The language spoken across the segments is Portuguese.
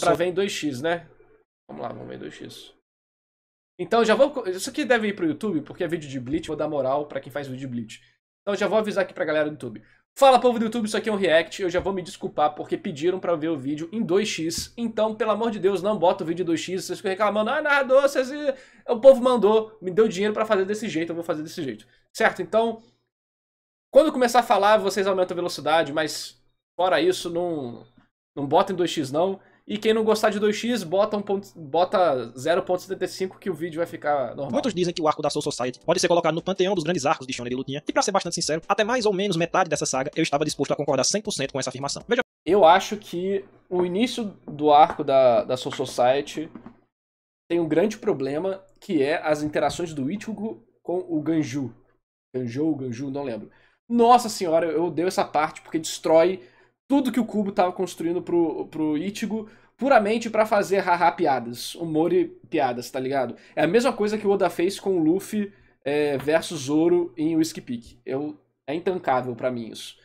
Pra ver em 2x, né? Vamos lá, vamos ver em 2x. Então já vou... Isso aqui deve ir pro YouTube, porque é vídeo de Bleach, vou dar moral pra quem faz vídeo de Bleach. Então já vou avisar aqui pra galera do YouTube. Fala, povo do YouTube, isso aqui é um react, eu já vou me desculpar porque pediram pra ver o vídeo em 2x. Então, pelo amor de Deus, não bota o vídeo em 2x, vocês ficam reclamando, ah, narrador, vocês... O povo mandou, me deu dinheiro pra fazer desse jeito, eu vou fazer desse jeito. Certo? Então, quando eu começar a falar, vocês aumentam a velocidade, mas fora isso, não bota em 2x não. E quem não gostar de 2x, bota 0.75 que o vídeo vai ficar normal. Muitos dizem que o arco da Soul Society pode ser colocado no panteão dos grandes arcos de shonen de lutinha, e pra ser bastante sincero, até mais ou menos metade dessa saga eu estava disposto a concordar 100% com essa afirmação. Veja... Eu acho que o início do arco da Soul Society tem um grande problema, que é as interações do Ichigo com o Ganju. Ganju, não lembro. Nossa senhora, eu odeio essa parte porque destrói tudo que o Kubo tava construindo pro Ichigo puramente pra fazer haha piadas, humor e piadas, tá ligado? É a mesma coisa que o Oda fez com o Luffy versus Zoro em Whiskey Peak. É intancável pra mim isso.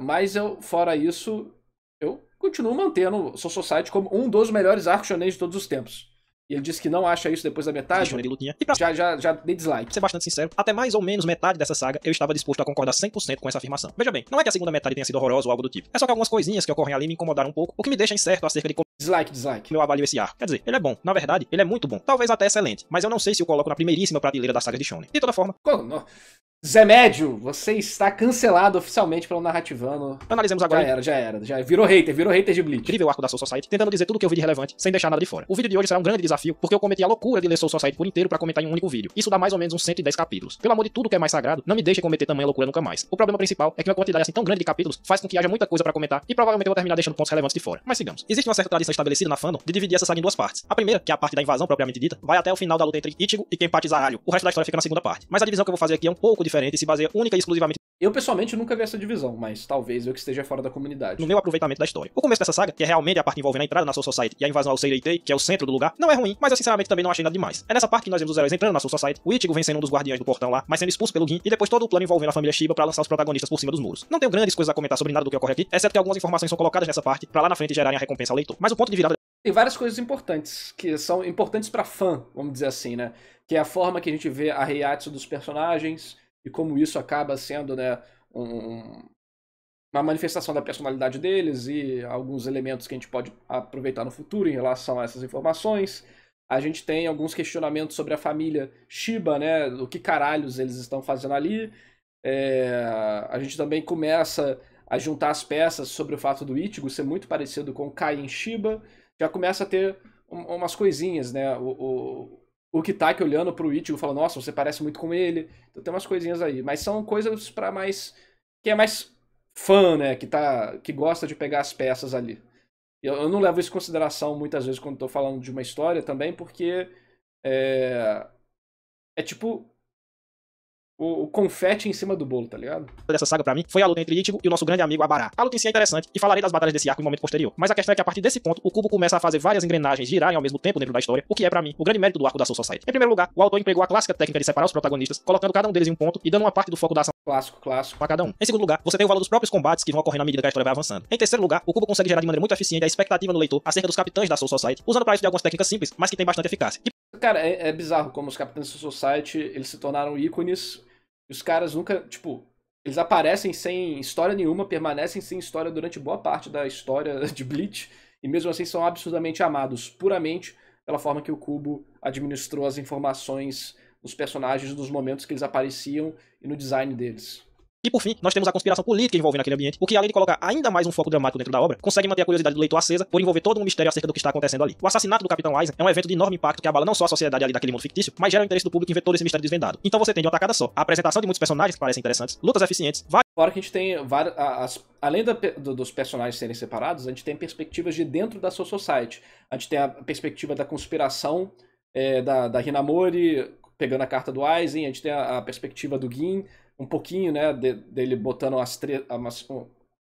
Mas fora isso, eu continuo mantendo Soul Society como um dos melhores arcos shonen de todos os tempos. E ele disse que não acha isso depois da metade. De lutinha. E pra... já dei dislike. Pra ser bastante sincero, até mais ou menos metade dessa saga eu estava disposto a concordar 100% com essa afirmação. Veja bem, não é que a segunda metade tenha sido horrorosa ou algo do tipo. É só que algumas coisinhas que ocorrem ali me incomodaram um pouco, o que me deixa incerto acerca de como Dislike. eu avalio esse arco. Quer dizer, ele é bom. Na verdade, ele é muito bom. Talvez até excelente. Mas eu não sei se o coloco na primeiríssima prateleira das sagas de shonen. De toda forma... Zé Médio, você está cancelado oficialmente pelo Narrativando. Analisemos agora. Já era. Virou hater de Bleach. Incrível arco da Soul Society, tentando dizer tudo o que eu vi de relevante, sem deixar nada de fora. O vídeo de hoje será um grande desafio, porque eu cometi a loucura de ler Soul Society por inteiro pra comentar em um único vídeo. Isso dá mais ou menos uns 110 capítulos. Pelo amor de tudo que é mais sagrado, não me deixem cometer tamanha loucura nunca mais. O problema principal é que uma quantidade assim tão grande de capítulos faz com que haja muita coisa pra comentar, e provavelmente eu vou terminar deixando pontos relevantes de fora. Mas sigamos. Existe uma certa tradição estabelecida na fandom de dividir essa saga em duas partes. A primeira, que é a parte da invasão propriamente dita, vai até o final da luta entre Ichigo e Kenpachi Zaralho. O resto da história fica na segunda parte. Mas a divisão que eu vou fazer aqui é um pouco diferente e se baseia única e exclusivamente... Eu, pessoalmente, nunca vi essa divisão, mas talvez eu que esteja fora da comunidade. No meu aproveitamento da história. O começo dessa saga, que é realmente a parte envolvendo a entrada na Soul Society e a invasão ao Seireitei, que é o centro do lugar, não é ruim, mas eu sinceramente também não achei nada demais. É nessa parte que nós vemos os heróis entrando na Soul Society, o Ichigo vencendo um dos guardiões do portão lá, mas sendo expulso pelo Gin, e depois todo o plano envolvendo a família Shiba pra lançar os protagonistas por cima dos muros. Não tenho grandes coisas a comentar sobre nada do que ocorre aqui, exceto que algumas informações são colocadas nessa parte pra lá na frente gerarem a recompensa ao leitor. Mas o ponto de virada... Tem várias coisas importantes, que são importantes pra fã, vamos dizer assim, né? Que é a forma que a gente vê a Heiatsu dos personagens, e como isso acaba sendo, né, uma manifestação da personalidade deles e alguns elementos que a gente pode aproveitar no futuro em relação a essas informações. A gente tem alguns questionamentos sobre a família Shiba, né? O que caralhos eles estão fazendo ali. A gente também começa a juntar as peças sobre o fato do Ichigo ser muito parecido com Kain Shiba. Já começa a ter umas coisinhas, né? O Kitaki olhando pro Ichigo fala, nossa, você parece muito com ele. Então tem umas coisinhas aí. Mas são coisas para mais... Quem é mais fã, né? Que gosta de pegar as peças ali. Eu não levo isso em consideração muitas vezes quando tô falando de uma história também, porque é tipo o confete em cima do bolo, tá ligado? Dessa saga pra mim foi a luta entre Ichigo e o nosso grande amigo Abará. A luta em si é interessante e falarei das batalhas desse arco em momento posterior. Mas a questão é que a partir desse ponto, o Kubo começa a fazer várias engrenagens girarem ao mesmo tempo dentro da história, o que é pra mim o grande mérito do arco da Soul Society. Em primeiro lugar, o autor empregou a clássica técnica de separar os protagonistas, colocando cada um deles em um ponto e dando uma parte do foco da ação Clássico. a cada um. Em segundo lugar, você tem o valor dos próprios combates que vão ocorrendo à medida que a história vai avançando. Em terceiro lugar, o Kubo consegue gerar de maneira muito eficiente a expectativa no leitor acerca dos capitães da Soul Society, usando pra isso de algumas técnicas simples, mas que tem bastante eficácia. Cara, é bizarro como os capitães da Soul Society, eles se tornaram ícones. E os caras nunca, tipo, eles aparecem sem história nenhuma, permanecem sem história durante boa parte da história de Bleach, e mesmo assim são absurdamente amados, puramente pela forma que o Kubo administrou as informações dos personagens, nos momentos que eles apareciam e no design deles. E por fim, nós temos a conspiração política envolvendo aquele ambiente, o que além de colocar ainda mais um foco dramático dentro da obra, consegue manter a curiosidade do leitor acesa por envolver todo um mistério acerca do que está acontecendo ali. O assassinato do Capitão Aizen é um evento de enorme impacto que abala não só a sociedade ali daquele mundo fictício, mas gera o interesse do público em ver todo esse mistério desvendado. Então você tem de uma tacada só a apresentação de muitos personagens que parecem interessantes, lutas eficientes, Fora que a gente tem além dos personagens serem separados, a gente tem perspectivas de dentro da Soul Society. A gente tem a perspectiva da conspiração da Hinamori pegando a carta do Aizen, a gente tem a perspectiva do Gin, um pouquinho, né, dele botando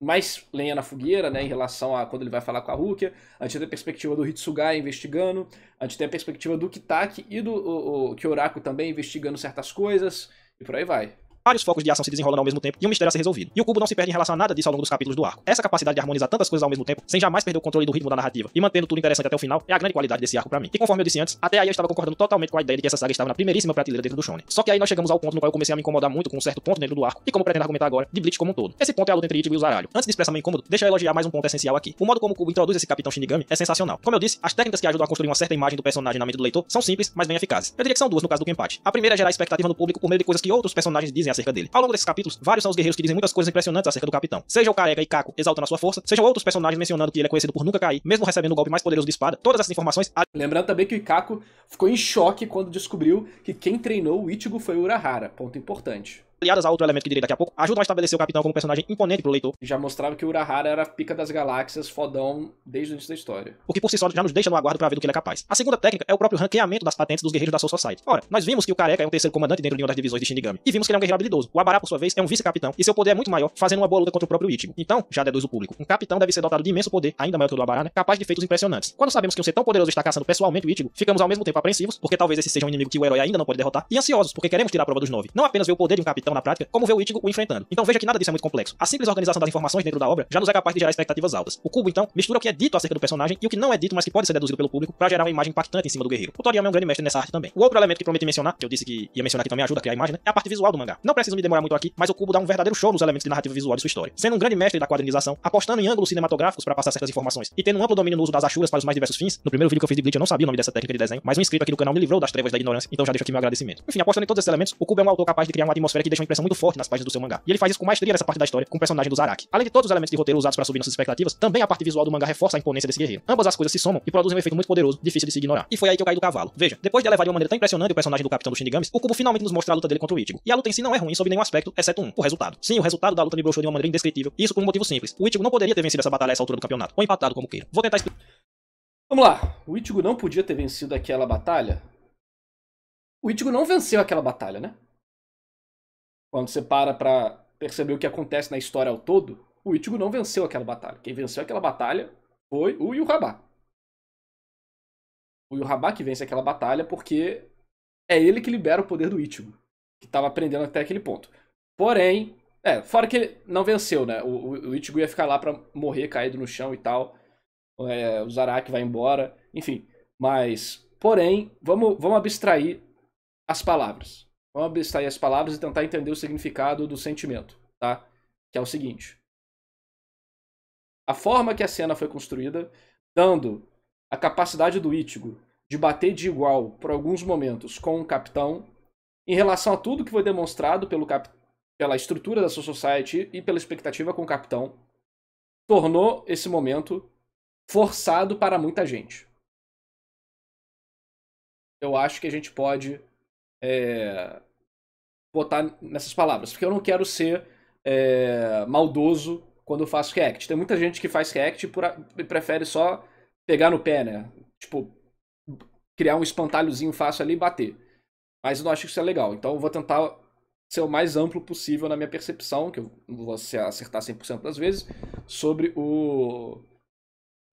mais lenha na fogueira, né, em relação a quando ele vai falar com a Rukia. A gente tem a perspectiva do Hitsugai investigando, a gente tem a perspectiva do Kitaki e do Kyoraku também investigando certas coisas, e por aí vai. Vários focos de ação se desenrolam ao mesmo tempo e um mistério a ser resolvido. E o Kubo não se perde em relação a nada disso ao longo dos capítulos do arco. Essa capacidade de harmonizar tantas coisas ao mesmo tempo, sem jamais perder o controle do ritmo da narrativa e mantendo tudo interessante até o final, é a grande qualidade desse arco pra mim. E conforme eu disse antes, até aí eu estava concordando totalmente com a ideia de que essa saga estava na primeiríssima prateleira dentro do shonen. Só que aí nós chegamos ao ponto no qual eu comecei a me incomodar muito com um certo ponto dentro do arco, e como pretendo argumentar agora, de Bleach como um todo. Esse ponto é a luta entre Ichigo e o Zaralho. Antes de expressar meu incômodo, deixa eu elogiar mais um ponto essencial aqui. O modo como o Kubo introduz esse Capitão Shinigami é sensacional. Como eu disse, as técnicas que ajudam a construir uma certa imagem do personagem na mente do leitor são simples, mas bem eficazes. Eu diria que são duas no caso do Kenpachi. A primeira é gerar expectativa no público por meio de coisas que outros personagens dizem acerca dele. Ao longo desses capítulos, vários são os guerreiros que dizem muitas coisas impressionantes acerca do Capitão. Seja o Careca e Kako exaltando a sua força, sejam outros personagens mencionando que ele é conhecido por nunca cair, mesmo recebendo o golpe mais poderoso de espada. Todas essas informações... Lembrando também que o Ikako ficou em choque quando descobriu que quem treinou o Ichigo foi o Urahara. Ponto importante. Aliadas a outro elemento que direi daqui a pouco, ajudam a estabelecer o Capitão como um personagem imponente pro leitor. Já mostrava que o Urahara era a pica das galáxias, fodão, desde o início da história. O que por si só já nos deixa no aguardo pra ver do que ele é capaz. A segunda técnica é o próprio ranqueamento das patentes dos guerreiros da Soul Society. Ora, nós vimos que o Careca é um terceiro comandante dentro de uma das divisões de Shinigami. E vimos que ele é um guerreiro habilidoso. O Abará, por sua vez, é um vice-capitão, e seu poder é muito maior, fazendo uma boa luta contra o próprio Ichigo. Então, já deduz o público. Um capitão deve ser dotado de imenso poder, ainda maior que o do Abará, né? Capaz de feitos impressionantes. Quando sabemos que um ser tão poderoso está caçando pessoalmente o Ichigo, ficamos ao mesmo tempo apreensivos, porque talvez esse seja um inimigo que o herói ainda não pode derrotar, e ansiosos, porque queremos tirar a prova dos 9. Não apenas ver o poder de um capitão na prática, como ver o Ichigo o enfrentando. Então veja que nada disso é muito complexo. A simples organização das informações dentro da obra já nos é capaz de gerar expectativas altas. O Kubo, então, mistura o que é dito acerca do personagem e o que não é dito, mas que pode ser deduzido pelo público, para gerar uma imagem impactante em cima do guerreiro. O Toriyama é um grande mestre nessa arte também. O outro elemento que prometi mencionar, que eu disse que ia mencionar aqui também ajuda a criar a imagem, né, é a parte visual do mangá. Não preciso me demorar muito aqui, mas o Kubo dá um verdadeiro show nos elementos de narrativa visual de sua história. Sendo um grande mestre da quadrinização, apostando em ângulos cinematográficos para passar certas informações e tendo um amplo domínio no uso das achuras para os mais diversos fins. No primeiro vídeo que eu fiz de Bleach eu não sabia o nome dessa técnica de desenho, mas um inscrito aqui do canal me livrou das trevas da ignorância, então já deixo aqui meu agradecimento. Enfim, apostando em todos esses elementos, o Kubo é um autor capaz de criar uma atmosfera que deixa uma impressão muito forte nas páginas do seu mangá. E ele faz isso com maestria nessa parte da história, com o personagem do Zaraki. Além de todos os elementos de roteiro usados para subir nossas expectativas, também a parte visual do mangá reforça a imponência desse guerreiro. Ambas as coisas se somam e produzem um efeito muito poderoso, difícil de se ignorar. E foi aí que eu caí do cavalo. Veja, depois de elevar de uma maneira tão impressionante o personagem do Capitão dos Shinigamis, o Kubo finalmente nos mostra a luta dele contra o Ichigo. E a luta em si não é ruim sob nenhum aspecto, exceto o resultado. Sim, o resultado da luta me broxou de uma maneira indescritível. E isso por um motivo simples. O Ichigo não poderia ter vencido essa batalha a essa altura do campeonato, ou empatado como queira. Vou tentar explicar. Vamos lá. O Ichigo não podia ter vencido aquela batalha. O Ichigo não venceu aquela batalha, né? Quando você para pra perceber o que acontece na história ao todo, o Ichigo não venceu aquela batalha. Quem venceu aquela batalha foi o Yuraba. O Yuraba que vence aquela batalha porque é ele que libera o poder do Ichigo, que estava aprendendo até aquele ponto. Porém, fora que ele não venceu, né? O Ichigo ia ficar lá pra morrer caído no chão e tal. O Zaraki vai embora, enfim. Mas, porém, vamos abstrair as palavras. Vamos abstrair as palavras e tentar entender o significado do sentimento, tá? Que é o seguinte. A forma que a cena foi construída, dando a capacidade do Ichigo de bater de igual por alguns momentos com o capitão, em relação a tudo que foi demonstrado pela estrutura da Soul Society e pela expectativa com o capitão, tornou esse momento forçado para muita gente. Eu acho que a gente pode botar nessas palavras, porque eu não quero ser maldoso quando eu faço react. Tem muita gente que faz react e prefere só pegar no pé, né? Tipo, criar um espantalhozinho fácil ali e bater. Mas eu não acho que isso é legal. Então eu vou tentar ser o mais amplo possível na minha percepção, que eu não vou acertar 100% das vezes, sobre o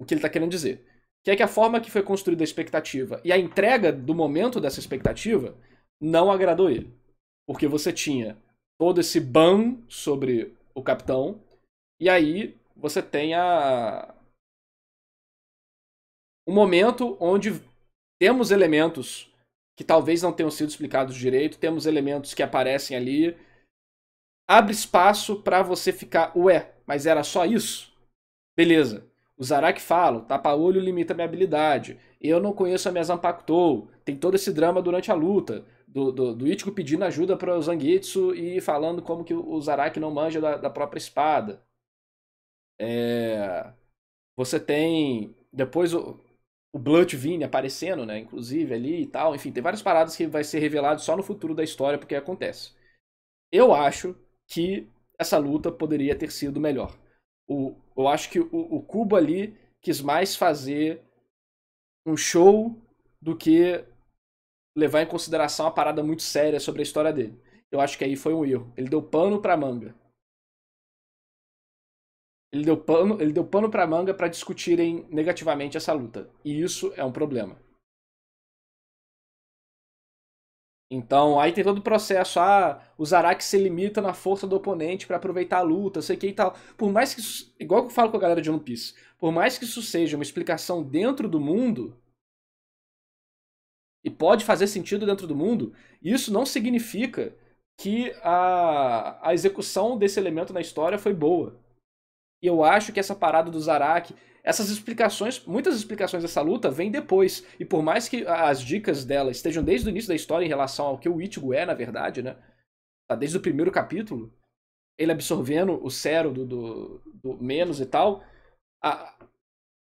que ele está querendo dizer. Que é que a forma que foi construída a expectativa e a entrega do momento dessa expectativa não agradou ele. Porque você tinha todo esse ban sobre o capitão, e aí você tem um momento onde temos elementos que talvez não tenham sido explicados direito, temos elementos que aparecem ali, abre espaço para você ficar, ué, mas era só isso? Beleza. O Zaraki fala, o tapa-olho limita minha habilidade, eu não conheço a minha Zanpakutou, tem todo esse drama durante a luta, do Ichigo pedindo ajuda para o Zangetsu e falando como que o Zaraki não manja da própria espada. Você tem depois o Bloodvine aparecendo, né, inclusive ali e tal, enfim, tem várias paradas que vai ser revelado só no futuro da história porque acontece. Eu acho que essa luta poderia ter sido melhor. Eu acho que o Kubo ali quis mais fazer um show do que levar em consideração uma parada muito séria sobre a história dele. Eu acho que aí foi um erro. Ele deu pano pra manga. Ele deu pano pra manga pra discutirem negativamente essa luta. E isso é um problema. Então, aí tem todo o processo, o Zaraki se limita na força do oponente pra aproveitar a luta, sei que e tal. Por mais que isso, igual que eu falo com a galera de One Piece, por mais que isso seja uma explicação dentro do mundo, e pode fazer sentido dentro do mundo, isso não significa que a execução desse elemento na história foi boa. E eu acho que essa parada do Zaraki, essas explicações, muitas explicações dessa luta vêm depois. E por mais que as dicas dela estejam desde o início da história em relação ao que o Ichigo é, na verdade, né? Tá desde o primeiro capítulo, ele absorvendo o Cero do Menos e tal. A,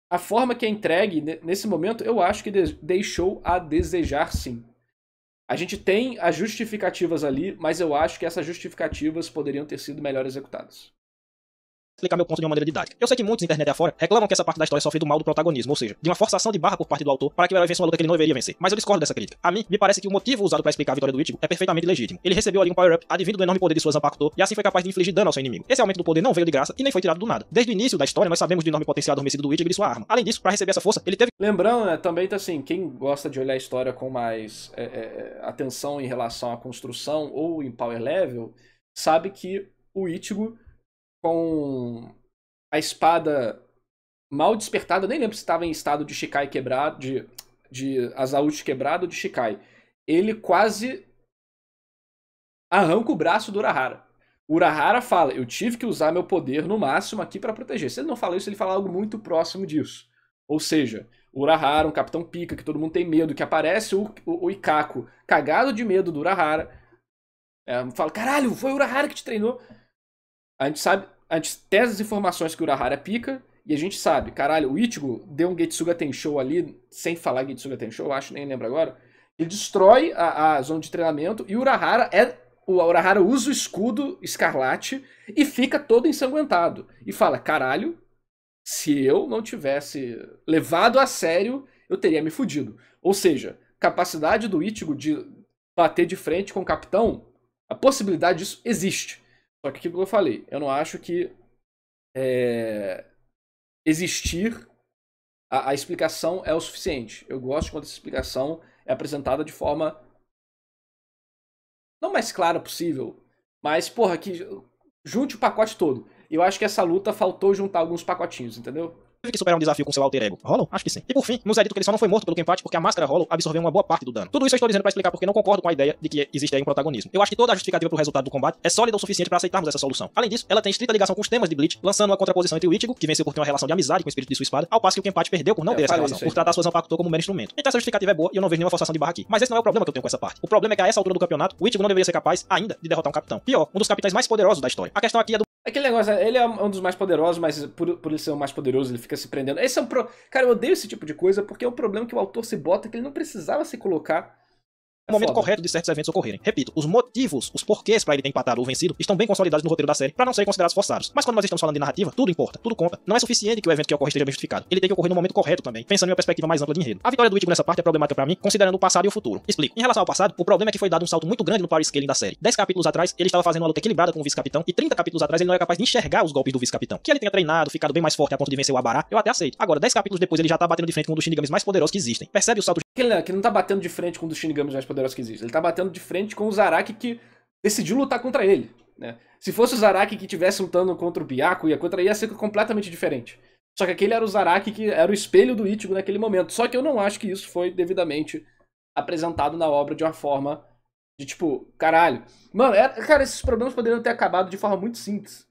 a forma que é entregue nesse momento, eu acho que deixou a desejar sim. A gente tem as justificativas ali, mas eu acho que essas justificativas poderiam ter sido melhor executadas. Explicar meu ponto de uma maneira didática. Eu sei que muitos internet afora reclamam que essa parte da história sofre do mal do protagonismo, ou seja, de uma forçação de barra por parte do autor para que o herói vença uma luta que ele não deveria vencer. Mas eu discordo dessa crítica. A mim, me parece que o motivo usado para explicar a vitória do Ichigo é perfeitamente legítimo. Ele recebeu ali um power-up advindo do enorme poder de sua Zanpakuto e assim foi capaz de infligir dano ao seu inimigo. Esse aumento do poder não veio de graça e nem foi tirado do nada. Desde o início da história, nós sabemos do enorme potencial adormecido do Ichigo e de sua arma. Além disso, para receber essa força, ele teve... Lembrando, né, também tá assim, quem gosta de olhar a história com mais atenção em relação à construção ou em power level, sabe que o Ichigo, com a espada mal despertada, eu nem lembro se estava em estado de Shikai quebrado, de Azaúde quebrado ou de Shikai. Ele quase arranca o braço do Urahara. O Urahara fala, eu tive que usar meu poder no máximo aqui para proteger. Se ele não fala isso, ele fala algo muito próximo disso. Ou seja, o Urahara, um capitão pica, que todo mundo tem medo, que aparece o Ikako cagado de medo do Urahara. Fala, caralho, foi o Urahara que te treinou. A gente sabe, a gente tem as informações que o Urahara é pica, e a gente sabe, caralho, o Ichigo deu um Getsuga Tensho ali, sem falar Getsuga Tensho, eu acho, nem lembro agora. Ele destrói a zona de treinamento, e o Urahara usa o escudo escarlate e fica todo ensanguentado. E fala, caralho, se eu não tivesse levado a sério, eu teria me fudido. Ou seja, capacidade do Ichigo de bater de frente com o capitão, a possibilidade disso existe. Só que aquilo que eu falei, eu não acho que existir a explicação é o suficiente. Eu gosto quando essa explicação é apresentada de forma não mais clara possível, mas, porra, que junte o pacote todo. E eu acho que essa luta faltou juntar alguns pacotinhos, entendeu? que superar um desafio com seu alter ego. Hollow? Acho que sim. E por fim, nos é dito que ele só não foi morto pelo Kenpachi porque a máscara Hollow absorveu uma boa parte do dano. Tudo isso eu estou dizendo pra explicar porque não concordo com a ideia de que existe aí um protagonismo. Eu acho que toda a justificativa pro resultado do combate é sólida o suficiente pra aceitarmos essa solução. Além disso, ela tem estrita ligação com os temas de Bleach, lançando uma contraposição entre o Ichigo, que venceu por ter uma relação de amizade com o espírito de sua espada, ao passo que o Kenpachi perdeu por não ter essa relação, por tratar sua Zanpakuto como um mero instrumento. Então essa justificativa é boa e eu não vejo nenhuma forçação de barra aqui. Mas esse não é o problema que eu tenho com essa parte. O problema é que a essa altura do campeonato, o Ichigo não deveria ser capaz ainda de derrotar um capitão. Pior, um dos capitães mais poderosos da história. A questão aqui é do aquele negócio, ele é um dos mais poderosos, mas por ele ser o mais poderoso, ele fica se prendendo. Esse é Cara, eu odeio esse tipo de coisa, porque é um problema que o autor se bota que ele não precisava se colocar. o momento correto de certos eventos ocorrerem. Repito, os motivos, os porquês pra ele ter empatado ou vencido estão bem consolidados no roteiro da série, pra não serem considerados forçados. Mas quando nós estamos falando de narrativa, tudo importa, tudo conta. Não é suficiente que o evento que ocorre esteja bem justificado. Ele tem que ocorrer no momento correto também, pensando em uma perspectiva mais ampla de enredo. A vitória do Ichigo nessa parte é problemática pra mim, considerando o passado e o futuro. Explico. Em relação ao passado, o problema é que foi dado um salto muito grande no power scaling da série. 10 capítulos atrás, ele estava fazendo uma luta equilibrada com o vice-capitão, e 30 capítulos atrás ele não era capaz de enxergar os golpes do vice-capitão. Que ele tenha treinado, ficado bem mais forte a ponto de vencer o Abará, eu até aceito. Agora, 10 capítulos depois ele já tá batendo de frente com um dos Shinigamis mais poderosos que existem. Percebe o salto que ele não tá batendo de frente com um dos Shinigamis mais poderosos que existem. Ele tá batendo de frente com o Zaraki que decidiu lutar contra ele, né? Se fosse o Zaraki que tivesse lutando contra o Byakuya, ia ser completamente diferente. Só que aquele era o Zaraki que era o espelho do Ichigo naquele momento. Só que eu não acho que isso foi devidamente apresentado na obra de uma forma de tipo, caralho. Mano, cara, esses problemas poderiam ter acabado de forma muito simples.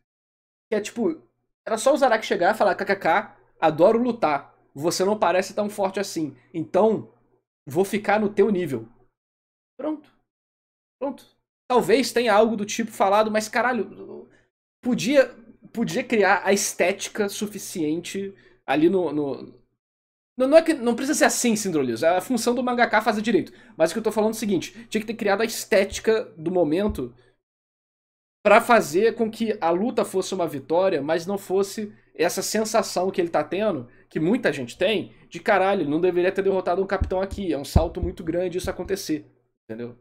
Que é tipo, era só o Zaraki chegar e falar, kkk, adoro lutar. Você não parece tão forte assim. Então, vou ficar no teu nível. Pronto. Pronto. Talvez tenha algo do tipo falado, mas caralho, podia criar a estética suficiente ali Não é que não precisa ser assim, Sindrolius. É a função do mangaka fazer direito. Mas o que eu tô falando é o seguinte, tinha que ter criado a estética do momento pra fazer com que a luta fosse uma vitória, mas não fosse essa sensação que ele tá tendo, que muita gente tem, de caralho, ele não deveria ter derrotado um capitão aqui. É um salto muito grande isso acontecer. Entendeu?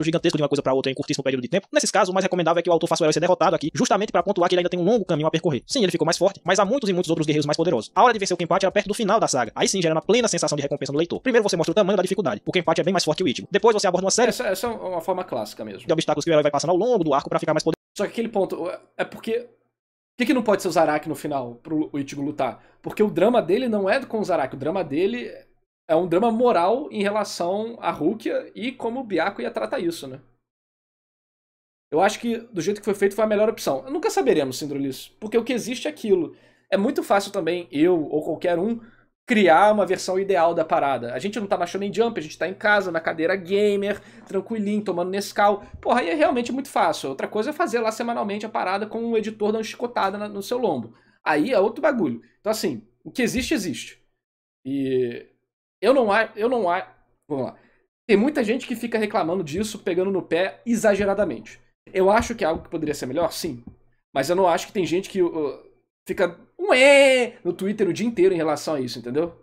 gigantesco de uma coisa pra outra em curtíssimo período de tempo. Nesses casos, o mais recomendável é que o autor faça o herói ser derrotado aqui, justamente pra pontuar que ele ainda tem um longo caminho a percorrer. Sim, ele ficou mais forte, mas há muitos e muitos outros guerreiros mais poderosos. A hora de vencer o Kenpachi era perto do final da saga. Aí sim, gera uma plena sensação de recompensa no leitor. Primeiro você mostra o tamanho da dificuldade. O Kenpachi é bem mais forte que o Ichigo. Depois você aborda uma série Essa é uma forma clássica mesmo. de obstáculos que o herói vai passando ao longo do arco pra ficar mais poderoso. Só que aquele ponto, é porque... Por que não pode ser o Zaraki no final, pro Ichigo lutar? Porque o drama dele não é com o Zaraki, o drama dele é um drama moral em relação a Rukia e como o Byakuya trata isso, né? Eu acho que do jeito que foi feito foi a melhor opção. Nunca saberemos, Sindrolis, porque o que existe é aquilo. É muito fácil também eu ou qualquer um criar uma versão ideal da parada. A gente não tá na Shonen Jump, a gente tá em casa, na cadeira gamer, tranquilinho, tomando Nescau. Porra, aí é realmente muito fácil. Outra coisa é fazer lá semanalmente a parada com um editor dando chicotada no seu lombo. Aí é outro bagulho. Então assim, o que existe, existe. E eu não acho... Vamos lá. Tem muita gente que fica reclamando disso, pegando no pé exageradamente. Eu acho que é algo que poderia ser melhor, sim. Mas eu não acho que tem gente que fica no Twitter o dia inteiro em relação a isso, entendeu?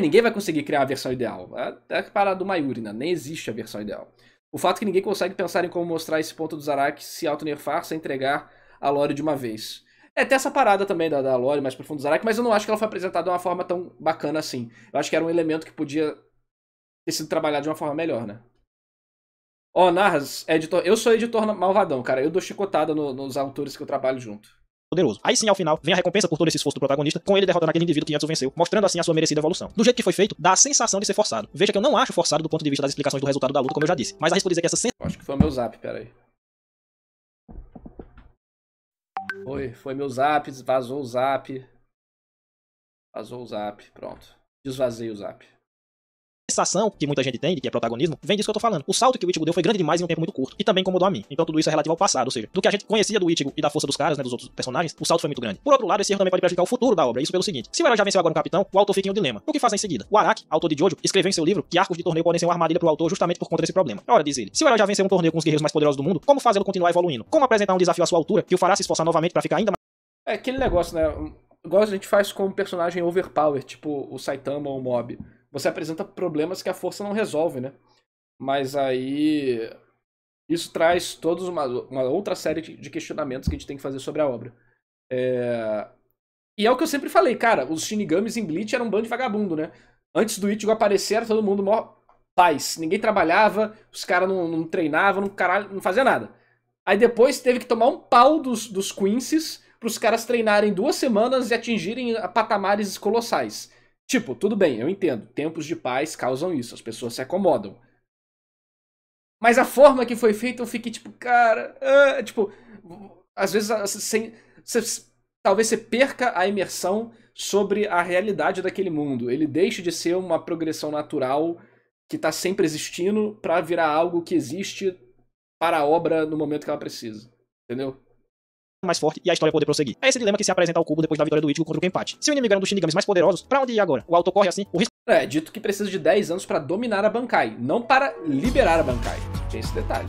Ninguém vai conseguir criar a versão ideal. É a parada do Mayuri, né? Nem existe a versão ideal. O fato é que ninguém consegue pensar em como mostrar esse ponto do Zaraki se auto-nerfar sem entregar a lore de uma vez. Tem essa parada também da lore mais profunda do Zaraki, mas eu não acho que ela foi apresentada de uma forma tão bacana assim. Eu acho que era um elemento que podia ter sido trabalhado de uma forma melhor, né? Narras, editor. Eu sou editor malvadão, cara. Eu dou chicotada nos autores que eu trabalho junto. Poderoso. Aí sim, ao final, vem a recompensa por todo esse esforço do protagonista, com ele derrotando aquele indivíduo que antes o venceu, mostrando assim a sua merecida evolução. Do jeito que foi feito, dá a sensação de ser forçado. Veja que eu não acho forçado do ponto de vista das explicações do resultado da luta, como eu já disse. Mas arrisco dizer que essa sensação... Acho que foi o meu zap, peraí. Foi meu zap, vazou o zap. Vazou o zap, pronto. Desvazei o zap. Sensação que muita gente tem de que é protagonismo, vem disso que eu tô falando. O salto que o Ichigo deu foi grande demais em um tempo muito curto, e também incomodou a mim. Então tudo isso é relativo ao passado, ou seja, do que a gente conhecia do Ichigo e da força dos caras, né, dos outros personagens, o salto foi muito grande. Por outro lado, esse erro também pode prejudicar o futuro da obra, isso pelo seguinte: se o herói já venceu agora no Capitão, o autor fica em um dilema. O que fazer em seguida? O Araki, autor de Jojo, escreveu em seu livro que arcos de torneio podem ser uma armadilha pro autor justamente por conta desse problema. Ora, diz ele, se o herói já venceu um torneio com os guerreiros mais poderosos do mundo, como fazê-lo continuar evoluindo? Como apresentar um desafio à sua altura que o fará se esforçar novamente pra ficar ainda mais... É aquele negócio, né? Igual a gente faz com um personagem overpower, tipo o Saitama ou o Mob. Você apresenta problemas que a força não resolve, né? Mas aí... Isso traz todos uma outra série de questionamentos que a gente tem que fazer sobre a obra. E é o que eu sempre falei, cara. Os Shinigamis em Bleach eram um bando de vagabundo, né? Antes do Ichigo aparecer, era todo mundo mó paz. Ninguém trabalhava, os caras não treinavam, não fazia nada. Aí depois teve que tomar um pau dos Quincy's pros caras treinarem 2 semanas e atingirem patamares colossais. Tipo, tudo bem, eu entendo. Tempos de paz causam isso, as pessoas se acomodam. Mas a forma que foi feita, eu fiquei tipo, cara... tipo, às vezes talvez você perca a imersão sobre a realidade daquele mundo. Ele deixe de ser uma progressão natural que tá sempre existindo pra virar algo que existe para a obra no momento que ela precisa. Entendeu? mais forte e a história poder prosseguir. É esse dilema que se apresenta ao cubo depois da vitória do Ichigo contra o Kenpachi. Se o inimigo era um dos Shinigamis mais poderosos, pra onde ir agora? O autor corre assim, o risco... Dito que precisa de 10 anos pra dominar a Bankai, não para liberar a Bankai. Tem esse detalhe.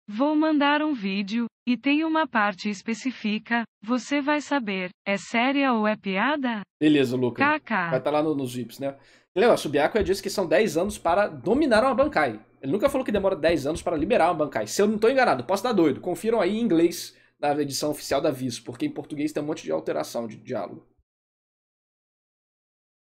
Vou mandar um vídeo, e tem uma parte específica, você vai saber, é séria ou é piada? Beleza, Lucas. KK. Vai estar lá nos VIPs, né? O Byakuya disse que são 10 anos para dominar uma Bankai. Ele nunca falou que demora 10 anos para liberar uma Bankai. Se eu não estou enganado, posso dar doido. Confiram aí em inglês na edição oficial da Viz, porque em português tem um monte de alteração de diálogo.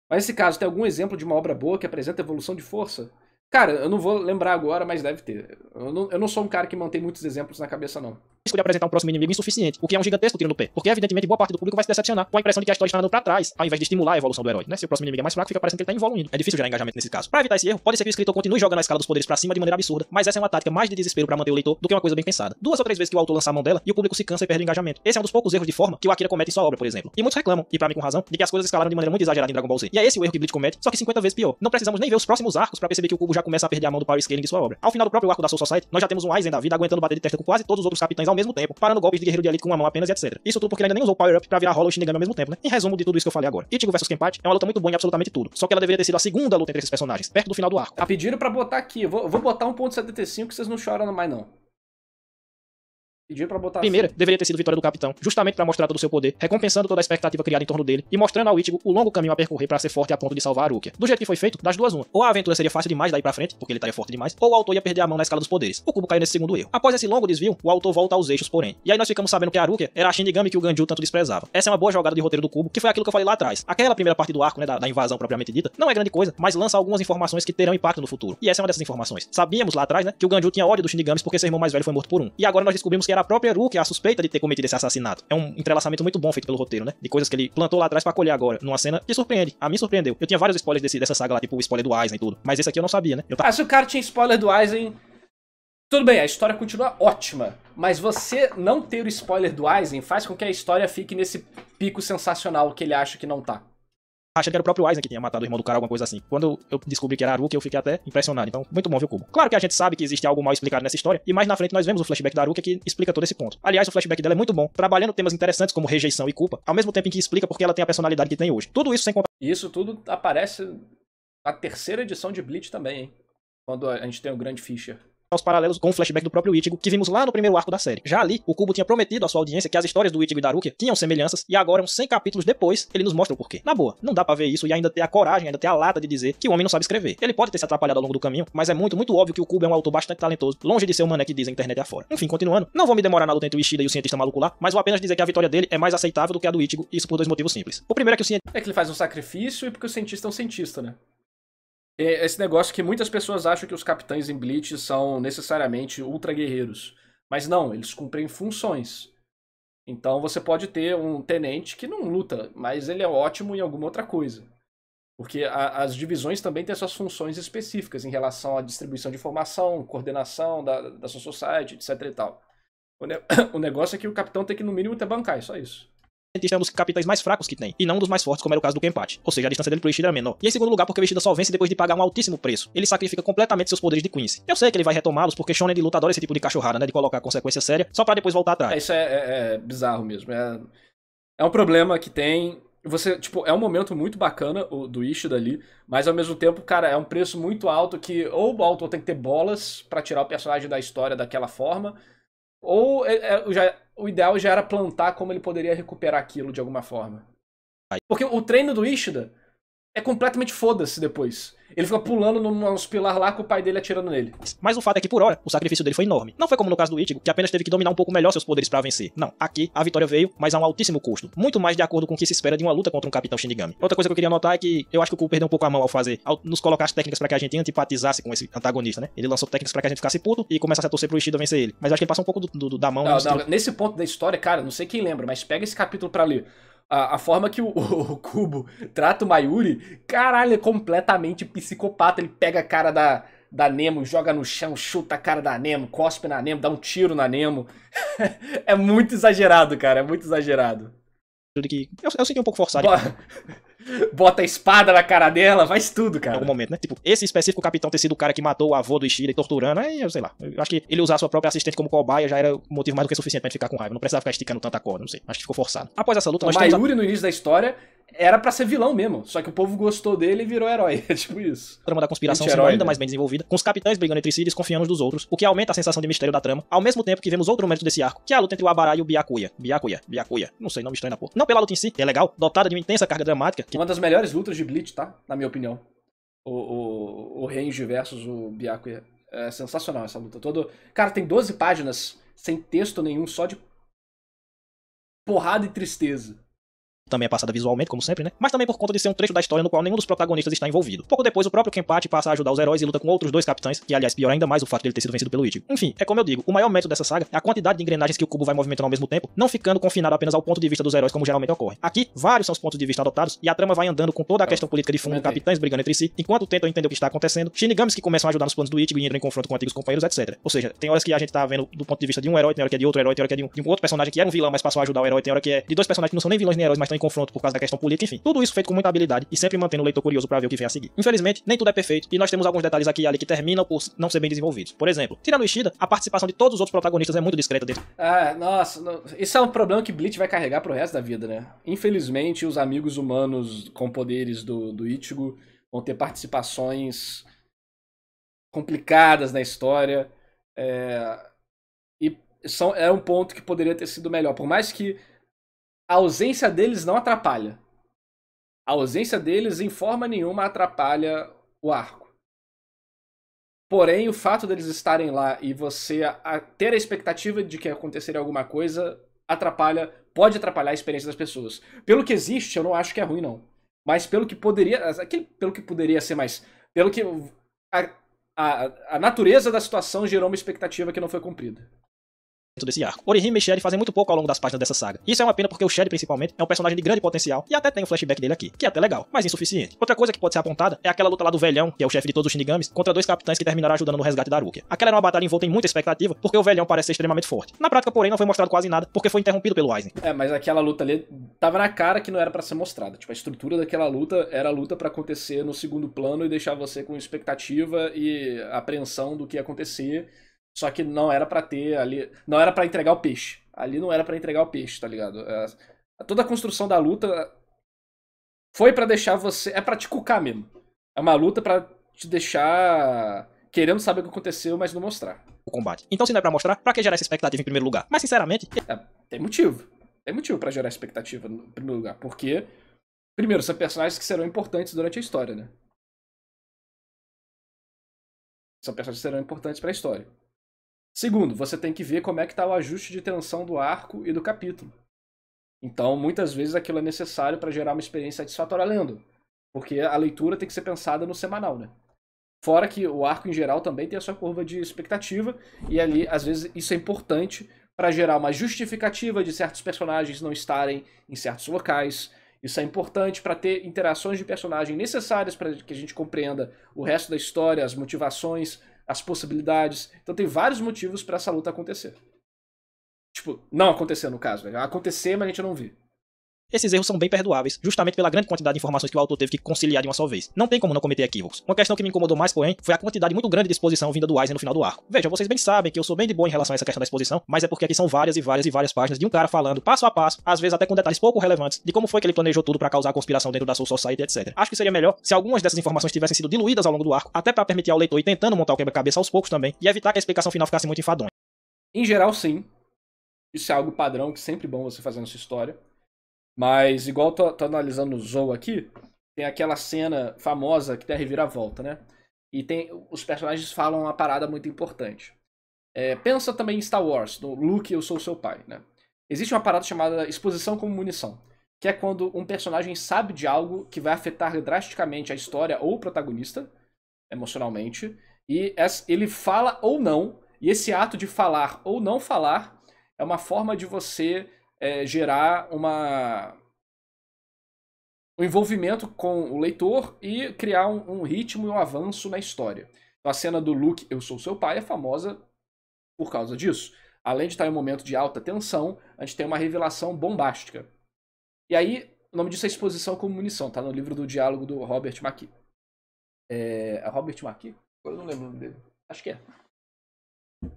Mas nesse caso, tem algum exemplo de uma obra boa que apresenta evolução de força? Cara, eu não vou lembrar agora, mas deve ter. Eu não sou um cara que mantém muitos exemplos na cabeça, não. Risco de apresentar um próximo inimigo insuficiente, o que é um gigantesco tiro no pé. Porque, evidentemente, boa parte do público vai se decepcionar com a impressão de que a história está andando pra trás, ao invés de estimular a evolução do herói, né? Se o próximo inimigo é mais fraco, fica parecendo que ele tá evoluindo. É difícil gerar engajamento nesse caso. Pra evitar esse erro, pode ser que o escritor continue jogando a escala dos poderes pra cima de maneira absurda, mas essa é uma tática mais de desespero pra manter o leitor do que uma coisa bem pensada. 2 ou 3 vezes que o autor lança a mão dela e o público se cansa e perde o engajamento. Esse é um dos poucos erros de forma que o Akira comete em sua obra, por exemplo. E muitos reclamam, e pra mim com razão, de que as coisas escalaram de maneira muito exagerada em Dragon Ball Z. E é esse o erro que Bleach comete, só que 50 vezes pior. Não precisamos nem ver os próximos arcos pra perceber que o Cubo já começa a perder a mão do power scaling de sua obra. Ao final do próprio arco da Soul Society, nós já temos um Aizen da vida aguentando bater de testa com quase todos os outros capitães ao mesmo tempo, parando golpes de guerreiro de elite com uma mão apenas e etc. Isso tudo porque ele ainda nem usou o Power Up pra virar Hollow e Shinigami ao mesmo tempo, né? Em resumo de tudo isso que eu falei agora, Ichigo vs Kenpachi é uma luta muito boa em absolutamente tudo, só que ela deveria ter sido a segunda luta entre esses personagens, perto do final do arco. Pediram pra botar aqui, eu vou botar 1.75 que vocês não choram mais não. Pediram pra botar Primeira, assim. deveria ter sido vitória do capitão, justamente pra mostrar todo o seu poder, recompensando toda a expectativa criada em torno dele e mostrando ao Ichigo o longo caminho a percorrer pra ser forte a ponto de salvar a Rukia. Do jeito que foi feito, das duas uma. Ou a aventura seria fácil demais daí pra frente, porque ele estaria forte demais, ou o autor ia perder a mão na escala dos poderes. O Kubo caiu nesse segundo erro. Após esse longo desvio, o autor volta aos eixos, porém. E aí nós ficamos sabendo que a Rukia era a Shinigami que o Ganju tanto desprezava. Essa é uma boa jogada de roteiro do Kubo, que foi aquilo que eu falei lá atrás. Aquela primeira parte do arco, né, da invasão propriamente dita, não é grande coisa, mas lança algumas informações que terão impacto no futuro. E essa é uma dessas informações. Sabíamos lá atrás, né, que o Ganju tinha ódio dos Shinigamis porque seu irmão mais velho foi morto por um. E agora nós descobrimos que era a própria Rukia a suspeita de ter cometido esse assassinato. É um entrelaçamento muito bom feito pelo roteiro, né? De coisas que ele plantou lá atrás pra colher agora, numa cena que surpreende. A mim surpreendeu. Eu tinha vários spoilers dessa saga lá, tipo o spoiler do Aizen e tudo. Mas esse aqui eu não sabia, né? Se o cara tinha spoiler do Aizen, tudo bem, a história continua ótima. Mas você não ter o spoiler do Aizen faz com que a história fique nesse pico sensacional que ele acha que não tá. Achando que era o próprio Aizen que tinha matado o irmão do cara, alguma coisa assim. Quando eu descobri que era a Rukia, eu fiquei até impressionado. Então, muito bom ver o Kubo. Claro que a gente sabe que existe algo mal explicado nessa história, e mais na frente nós vemos o flashback da Rukia que explica todo esse ponto. Aliás, o flashback dela é muito bom, trabalhando temas interessantes como rejeição e culpa, ao mesmo tempo em que explica porque ela tem a personalidade que tem hoje. Tudo isso sem contar... E isso tudo aparece na terceira edição de Bleach também, hein? Quando a gente tem o Grande Fischer. Os paralelos com o flashback do próprio Ichigo, que vimos lá no primeiro arco da série. Já ali, o Kubo tinha prometido à sua audiência que as histórias do Ichigo e da Rukia tinham semelhanças, e agora, uns 100 capítulos depois, ele nos mostra o porquê. Na boa, não dá pra ver isso e ainda ter a coragem, ainda ter a lata de dizer que o homem não sabe escrever. Ele pode ter se atrapalhado ao longo do caminho, mas é muito, muito óbvio que o Kubo é um autor bastante talentoso, longe de ser o mané que diz a internet afora. Enfim, continuando, não vou me demorar na luta entre o Ishida e o cientista maluco lá, mas vou apenas dizer que a vitória dele é mais aceitável do que a do Ichigo, isso por dois motivos simples. O primeiro é que o cientista... É que ele faz um sacrifício e porque o cientista é um cientista, né? Esse negócio que muitas pessoas acham que os capitães em Bleach são necessariamente ultra guerreiros. Mas não, eles cumprem funções. Então você pode ter um tenente que não luta, mas ele é ótimo em alguma outra coisa. Porque as divisões também têm suas funções específicas em relação à distribuição de informação, coordenação da sua society, etc e tal. O negócio é que o capitão tem que no mínimo ter bancai, só isso. É um dos capitães mais fracos que tem, e não um dos mais fortes, como era o caso do Kenpachi. Ou seja, a distância dele pro Ishida era menor. E em segundo lugar, porque o Ishida só vence depois de pagar um altíssimo preço. Ele sacrifica completamente seus poderes de Quincy. Eu sei que ele vai retomá-los, porque Shonen de luta adora esse tipo de cachorrada, né? De colocar consequência séria, só pra depois voltar atrás. Isso é bizarro mesmo. É um problema que tem... Você, tipo, é um momento muito bacana do Ishida ali, mas ao mesmo tempo, cara, é um preço muito alto que ou o autor tem que ter bolas pra tirar o personagem da história daquela forma, ou o ideal já era plantar como ele poderia recuperar aquilo de alguma forma. Porque o treino do Ishida é completamente foda-se depois. Ele fica pulando nos pilar lá com o pai dele atirando nele. Mas o fato é que, por hora, o sacrifício dele foi enorme. Não foi como no caso do Ichigo, que apenas teve que dominar um pouco melhor seus poderes pra vencer. Não, aqui a vitória veio, mas a um altíssimo custo. Muito mais de acordo com o que se espera de uma luta contra um capitão Shinigami. Outra coisa que eu queria notar é que eu acho que o Kubo perdeu um pouco a mão ao nos colocar as técnicas pra que a gente antipatizasse com esse antagonista, né? Ele lançou técnicas pra que a gente ficasse puto e começasse a torcer pro Ishida vencer ele. Mas eu acho que ele passou um pouco da mão. Não, nesse ponto da história, cara, não sei quem lembra, mas pega esse capítulo pra ler. A forma que o Kubo trata o Mayuri, caralho, é completamente psicopata. Ele pega a cara da Nemo, joga no chão, chuta a cara da Nemo, cospe na Nemo, dá um tiro na Nemo. É muito exagerado, cara, é muito exagerado. Que eu senti um pouco forçado. Bota a espada na cara dela, faz tudo, cara. Em algum momento, né? Tipo, esse específico capitão ter sido o cara que matou o avô do Ishida e torturando, aí eu sei lá. Eu acho que ele usar sua própria assistente como cobaia já era motivo mais do que suficiente pra gente ficar com raiva. Não precisava ficar esticando tanta corda, não sei. Acho que ficou forçado. Após essa luta, nós Mayuri, no início da história, era pra ser vilão mesmo. Só que o povo gostou dele e virou herói. É tipo isso. A trama da conspiração sendo ainda mais bem desenvolvida, com os capitães brigando entre si e desconfiando uns dos outros, o que aumenta a sensação de mistério da trama, ao mesmo tempo que vemos outro momento desse arco, que é a luta entre o Abará e o Byakuya. Byakuya. Não sei, nome estranho na porra. Não pela luta em si, que é legal, dotada de uma intensa carga dramática. Uma das melhores lutas de Bleach, tá? Na minha opinião. O Range versus o Byakuya. É sensacional essa luta. Cara, tem 12 páginas sem texto nenhum, só de porrada e tristeza. Também é passada visualmente, como sempre, né? Mas também por conta de ser um trecho da história no qual nenhum dos protagonistas está envolvido. Pouco depois, o próprio Kenpachi passa a ajudar os heróis e luta com outros dois capitães, que aliás piora ainda mais o fato de ele ter sido vencido pelo Ichigo. Enfim, é como eu digo, o maior mérito dessa saga é a quantidade de engrenagens que o Kubo vai movimentando ao mesmo tempo, não ficando confinado apenas ao ponto de vista dos heróis, como geralmente ocorre. Aqui, vários são os pontos de vista adotados, e a trama vai andando com toda a questão política de fundo, capitães brigando entre si, enquanto tentam entender o que está acontecendo, Shinigamis que começam a ajudar nos planos do Ichigo e entram em confronto com antigos companheiros, etc. Ou seja, tem horas que a gente tá vendo do ponto de vista de um herói, tem hora que é de outro herói, tem hora que é de um outro personagem que era um vilão, mas passou a ajudar o herói, tem hora que é de dois personagens que não são nem vilões nem heróis, mas estão em confronto por causa da questão política, enfim. Tudo isso feito com muita habilidade e sempre mantendo o leitor curioso pra ver o que vem a seguir. Infelizmente, nem tudo é perfeito e nós temos alguns detalhes aqui e ali que terminam por não ser bem desenvolvidos. Por exemplo, tirando o Ishida, a participação de todos os outros protagonistas é muito discreta dentro. Nossa, isso é um problema que Bleach vai carregar pro resto da vida, né? Infelizmente, os amigos humanos com poderes do Ichigo vão ter participações complicadas na história. E é um ponto que poderia ter sido melhor. Por mais que a ausência deles não atrapalha. A ausência deles, em forma nenhuma, atrapalha o arco. Porém, o fato deles estarem lá e você ter a expectativa de que aconteceria alguma coisa pode atrapalhar a experiência das pessoas. Pelo que existe, eu não acho que é ruim, não. Mas pelo que poderia ser mais... Pelo que a natureza da situação gerou uma expectativa que não foi cumprida. Desse arco. Orihime e Shed fazem muito pouco ao longo das páginas dessa saga. Isso é uma pena porque o Shed, principalmente, é um personagem de grande potencial e até tem o flashback dele aqui, que é até legal, mas insuficiente. Outra coisa que pode ser apontada é aquela luta lá do velhão, que é o chefe de todos os Shinigamis, contra 2 capitães que terminaram ajudando no resgate da Rukia. Aquela era uma batalha envolta em muita expectativa, porque o velhão parece ser extremamente forte. Na prática, porém, não foi mostrado quase nada, porque foi interrompido pelo Aizen. Mas aquela luta ali tava na cara que não era pra ser mostrada. Tipo, a estrutura daquela luta era a luta pra acontecer no segundo plano e deixar você com expectativa e apreensão do que ia acontecer. Só que não era pra ter ali... Não era pra entregar o peixe. Ali não era pra entregar o peixe, tá ligado? Toda a construção da luta foi pra deixar você... É pra te cucar mesmo. É uma luta pra te deixar querendo saber o que aconteceu, mas não mostrar. O combate. Então, se não é pra mostrar, pra que gerar essa expectativa em primeiro lugar? Mas, sinceramente... Tem motivo. Tem motivo pra gerar expectativa em primeiro lugar. Porque, primeiro, são personagens que serão importantes durante a história, né? São personagens que serão importantes pra história. Segundo, você tem que ver como é que tá o ajuste de tensão do arco e do capítulo. Então, muitas vezes aquilo é necessário para gerar uma experiência satisfatória lendo. Porque a leitura tem que ser pensada no semanal, né? Fora que o arco em geral também tem a sua curva de expectativa. E ali, às vezes, isso é importante para gerar uma justificativa de certos personagens não estarem em certos locais. Isso é importante para ter interações de personagem necessárias para que a gente compreenda o resto da história, as motivações, as possibilidades. Então tem vários motivos pra essa luta acontecer. Tipo, não acontecer no caso, né? Acontecer, mas a gente não vê. Esses erros são bem perdoáveis, justamente pela grande quantidade de informações que o autor teve que conciliar de uma só vez. Não tem como não cometer equívocos. Uma questão que me incomodou mais, porém, foi a quantidade muito grande de exposição vinda do Aizen no final do arco. Veja, vocês bem sabem que eu sou bem de boa em relação a essa questão da exposição, mas é porque aqui são várias páginas de um cara falando passo a passo, às vezes até com detalhes pouco relevantes, de como foi que ele planejou tudo pra causar a conspiração dentro da Soul Society, etc. Acho que seria melhor se algumas dessas informações tivessem sido diluídas ao longo do arco, até pra permitir ao leitor ir tentando montar o quebra-cabeça aos poucos também, e evitar que a explicação final ficasse muito enfadonha. Em geral, sim. Isso é algo padrão, que é sempre bom você fazer na sua história. Mas, igual tô analisando o Zou aqui, tem aquela cena famosa que tem a reviravolta, né? E os personagens falam uma parada muito importante. Pensa também em Star Wars, no Luke, eu sou seu pai, né? Existe uma parada chamada exposição como munição, que é quando um personagem sabe de algo que vai afetar drasticamente a história ou o protagonista, emocionalmente, e ele fala ou não, e esse ato de falar ou não falar é uma forma de você gerar um envolvimento com o leitor e criar um ritmo e um avanço na história. Então a cena do Luke, eu sou seu pai, é famosa por causa disso. Além de estar em um momento de alta tensão, a gente tem uma revelação bombástica. E aí, o nome disso é exposição como munição, tá no livro do diálogo do Robert McKee. É Robert McKee? Eu não lembro o nome dele. Acho que é.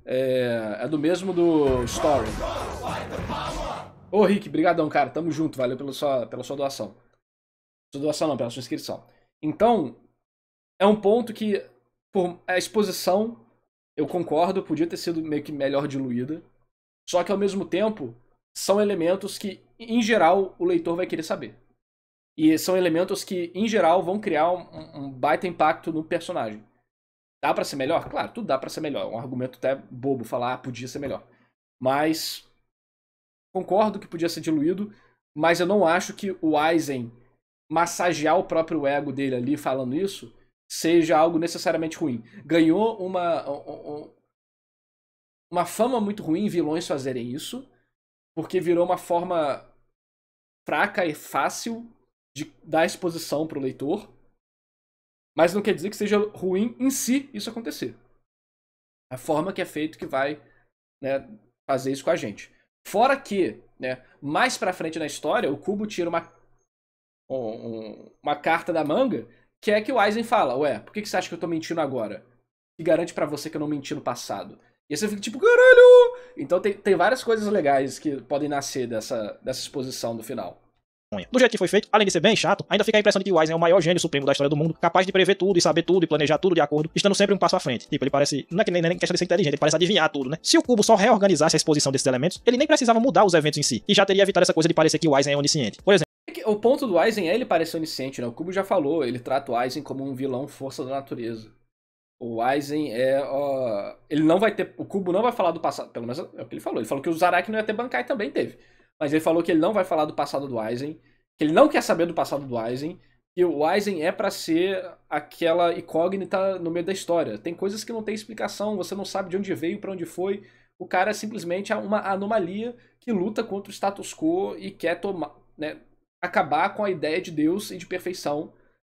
É do mesmo do Story. Ô Rick, brigadão, cara. Tamo junto, valeu pela sua doação. Sua doação não, pela sua inscrição. Então, é um ponto que, por a exposição, eu concordo, podia ter sido meio que melhor diluída. Só que, ao mesmo tempo, são elementos que, em geral, o leitor vai querer saber. E são elementos que, em geral, vão criar um baita impacto no personagem. Dá pra ser melhor? Claro, tudo dá pra ser melhor. É um argumento até bobo falar, podia ser melhor. Mas concordo que podia ser diluído, mas eu não acho que o Aizen massagear o próprio ego dele ali falando isso seja algo necessariamente ruim. Ganhou uma fama muito ruim vilões fazerem isso, porque virou uma forma fraca e fácil de dar exposição pro leitor. Mas não quer dizer que seja ruim em si isso acontecer. A forma que é feito que vai, né, fazer isso com a gente. Fora que, né, mais pra frente na história, o Kubo tira uma carta da manga, que é que o Aizen fala, ué, por que você acha que eu tô mentindo agora? Que garante pra você que eu não menti no passado? E aí você fica tipo, caralho! Então tem várias coisas legais que podem nascer dessa exposição do final. Do jeito que foi feito, além de ser bem chato, ainda fica a impressão de que o Aizen é o maior gênio supremo da história do mundo, capaz de prever tudo e saber tudo e planejar tudo de acordo, estando sempre um passo à frente. Tipo, ele parece, não é que nem questão de ser inteligente, ele parece adivinhar tudo, né? Se o Cubo só reorganizasse a exposição desses elementos, ele nem precisava mudar os eventos em si, e já teria evitado essa coisa de parecer que o Aizen é onisciente. Por exemplo, o ponto do Aizen é ele parecer onisciente, né? O Cubo já falou, ele trata o Aizen como um vilão força da natureza. O Aizen ele não vai ter... O Cubo não vai falar do passado, pelo menos é o que ele falou. Ele falou que o Zaraki não ia ter Bankai, também teve. Mas ele falou que ele não vai falar do passado do Aizen, que ele não quer saber do passado do Aizen, e o Aizen é pra ser aquela incógnita no meio da história. Tem coisas que não tem explicação, você não sabe de onde veio, pra onde foi. O cara é simplesmente uma anomalia que luta contra o status quo e quer tomar, né, acabar com a ideia de Deus e de perfeição,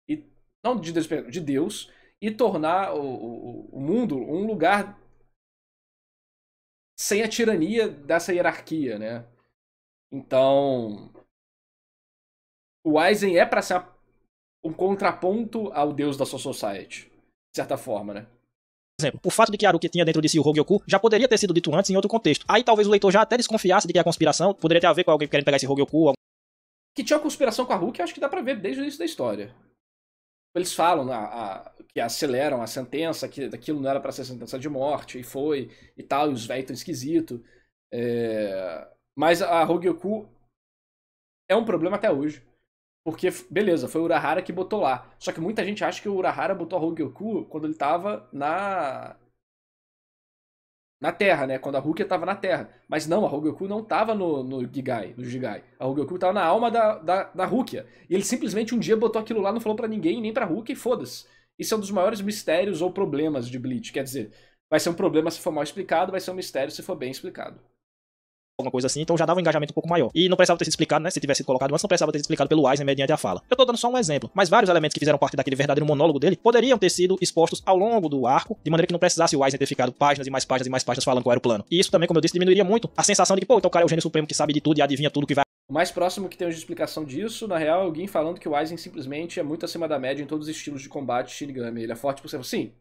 e não de Deus, de Deus, e tornar o mundo um lugar sem a tirania dessa hierarquia, né? Então, o Aizen é pra ser um contraponto ao Deus da Soul Society, de certa forma, né? Por exemplo, o fato de que Haruki tinha dentro de si o Hogyoku já poderia ter sido dito antes em outro contexto. Aí talvez o leitor já até desconfiasse de que a conspiração poderia ter a ver com alguém querendo pegar esse Hogyoku. Que tinha uma conspiração com a Haruki, eu acho que dá pra ver desde o início da história. Eles falam que aceleram a sentença, que aquilo não era pra ser sentença de morte, e foi, e tal, e os velhos tão esquisitos. Mas a Hogyoku é um problema até hoje. Porque, beleza, foi o Urahara que botou lá. Só que muita gente acha que o Urahara botou a Hogyoku quando ele tava na Terra, né? Quando a Rukia tava na Terra. Mas não, a Hogyoku não tava no Jigai. A Hogyoku tava na alma da Rukia. E ele simplesmente um dia botou aquilo lá, não falou pra ninguém, nem pra Rukia, e foda-se. Isso é um dos maiores mistérios ou problemas de Bleach. Quer dizer, vai ser um problema se for mal explicado, vai ser um mistério se for bem explicado. Alguma coisa assim, então já dava um engajamento um pouco maior. E não precisava ter sido explicado, né? Se tivesse sido colocado antes, não precisava ter sido explicado pelo Aizen mediante a fala. Eu tô dando só um exemplo, mas vários elementos que fizeram parte daquele verdadeiro monólogo dele poderiam ter sido expostos ao longo do arco, de maneira que não precisasse o Aizen ter ficado páginas e mais páginas e mais páginas falando qual era o plano. E isso também, como eu disse, diminuiria muito a sensação de que, pô, então o cara é o gênio supremo que sabe de tudo e adivinha tudo que vai. O mais próximo que temos de explicação disso, na real, é alguém falando que o Aizen simplesmente é muito acima da média em todos os estilos de combate Shinigami. Ele é forte por ser... Sim,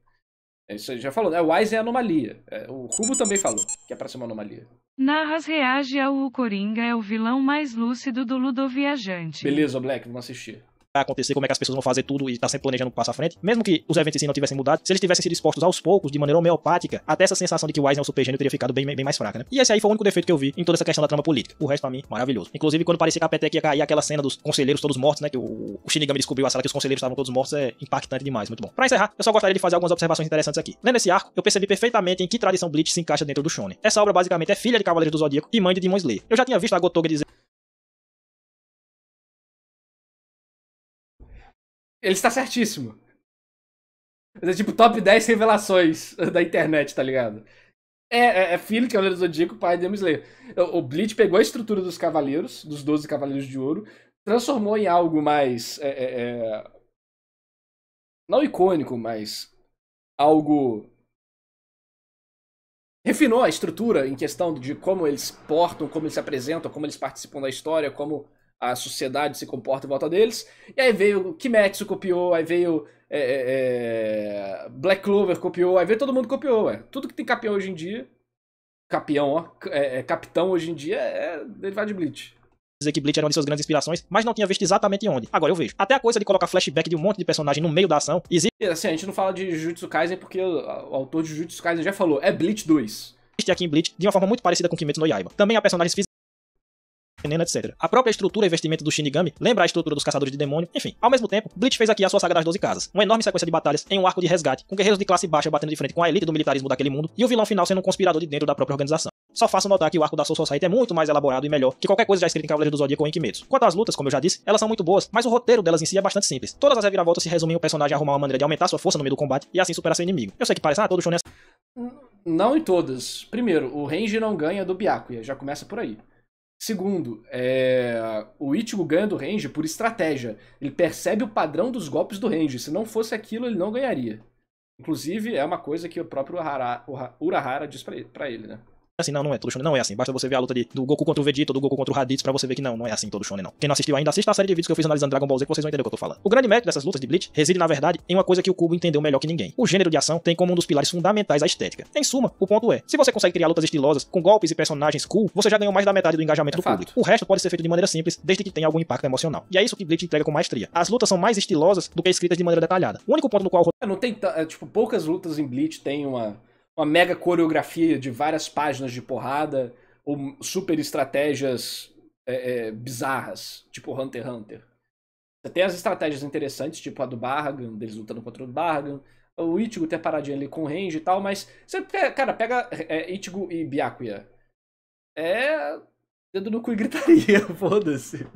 isso já falou, né? O Aizen é anomalia. O Kubo também falou que é pra ser uma anomalia. Narras reage ao Coringa é o vilão mais lúcido do Ludoviajante. Beleza, Black, vamos assistir. Vai acontecer, como é que as pessoas vão fazer tudo e tá sempre planejando um passo à frente. Mesmo que os eventos em si não tivessem mudado, se eles tivessem sido expostos aos poucos, de maneira homeopática, até essa sensação de que o Aizen é o super gênio teria ficado bem mais fraca, né? E esse aí foi o único defeito que eu vi em toda essa questão da trama política. O resto, pra mim, maravilhoso. Inclusive, quando parecia que a Peteca ia cair, aquela cena dos conselheiros todos mortos, né? Que o Shinigami descobriu a sala que os conselheiros estavam todos mortos, é impactante demais, muito bom. Pra encerrar, eu só gostaria de fazer algumas observações interessantes aqui. Lendo esse arco, eu percebi perfeitamente em que tradição Bleach se encaixa dentro do Shonen. Essa obra basicamente é filha de Cavaleiros do Zodíaco e mãe de Demon Slayer. Eu já tinha visto a Gotoge dizer... Ele está certíssimo. É tipo top 10 revelações da internet, tá ligado? É filho de Cavaleiro do Zodíaco, pai de Demon Slayer. O Bleach pegou a estrutura dos Cavaleiros, dos 12 Cavaleiros de Ouro, transformou em algo mais... não icônico, mas algo... Refinou a estrutura em questão de como eles portam, como eles se apresentam, como eles participam da história, como a sociedade se comporta em volta deles. E aí veio Kimetsu copiou, aí veio Black Clover copiou, aí veio todo mundo copiou. Tudo que tem campeão hoje em dia, capitão hoje em dia é derivado de Bleach. Dizer que Bleach era uma de suas grandes inspirações, mas não tinha visto exatamente onde. Agora eu vejo. Até a coisa de colocar flashback de um monte de personagem no meio da ação existe. Assim, a gente não fala de Jujutsu Kaisen porque o autor de Jujutsu Kaisen já falou, é Bleach 2. Existe aqui em Bleach de uma forma muito parecida com Kimetsu no Yaiba. Também há personagens físicos, etc. A própria estrutura e vestimento do Shinigami lembra a estrutura dos caçadores de demônio. Enfim, ao mesmo tempo, Bleach fez aqui a sua saga das 12 casas. Uma enorme sequência de batalhas em um arco de resgate, com guerreiros de classe baixa batendo de frente com a elite do militarismo daquele mundo, e o vilão final sendo um conspirador de dentro da própria organização. Só faço notar que o arco da Soul Society é muito mais elaborado e melhor que qualquer coisa já escrita em Cavaleiros do Zodíaco ou em Kimetsu. Quanto às lutas, como eu já disse, elas são muito boas, mas o roteiro delas em si é bastante simples. Todas as reviravoltas se resumem em o personagem arrumar uma maneira de aumentar sua força no meio do combate e assim superar seu inimigo. Eu sei que parece, todo shonen é... Não em todas. Primeiro, o Renji não ganha do Byakuya, já começa por aí. Segundo, o Ichigo ganha do Renji por estratégia. Ele percebe o padrão dos golpes do Renji. Se não fosse aquilo, ele não ganharia. Inclusive, é uma coisa que o próprio Urahara diz pra ele, né? assim, não é todo shonen, não é assim. Basta você ver a luta do Goku contra o Vegeta, do Goku contra o Raditz pra você ver que não é assim todo shonen, não. Quem não assistiu ainda, assista a série de vídeos que eu fiz analisando Dragon Ball Z que vocês vão entender o que eu tô falando. O grande mérito dessas lutas de Bleach reside, na verdade, em uma coisa que o Kubo entendeu melhor que ninguém. O gênero de ação tem como um dos pilares fundamentais a estética. Em suma, o ponto é, se você consegue criar lutas estilosas, com golpes e personagens cool, você já ganhou mais da metade do engajamento do público. O resto pode ser feito de maneira simples, desde que tenha algum impacto emocional. E é isso que Bleach entrega com maestria. As lutas são mais estilosas do que escritas de maneira detalhada. O único ponto no qual não tem, tipo, poucas lutas em Bleach tem uma mega coreografia de várias páginas de porrada ou super estratégias bizarras, tipo Hunter x Hunter. Você tem as estratégias interessantes, tipo a do Bahagan, deles lutando contra o Bahagan, o Ichigo ter paradinha ali com o range e tal, mas você, cara, pega Ichigo e Byakuya. Dedo no cu e gritaria, foda-se.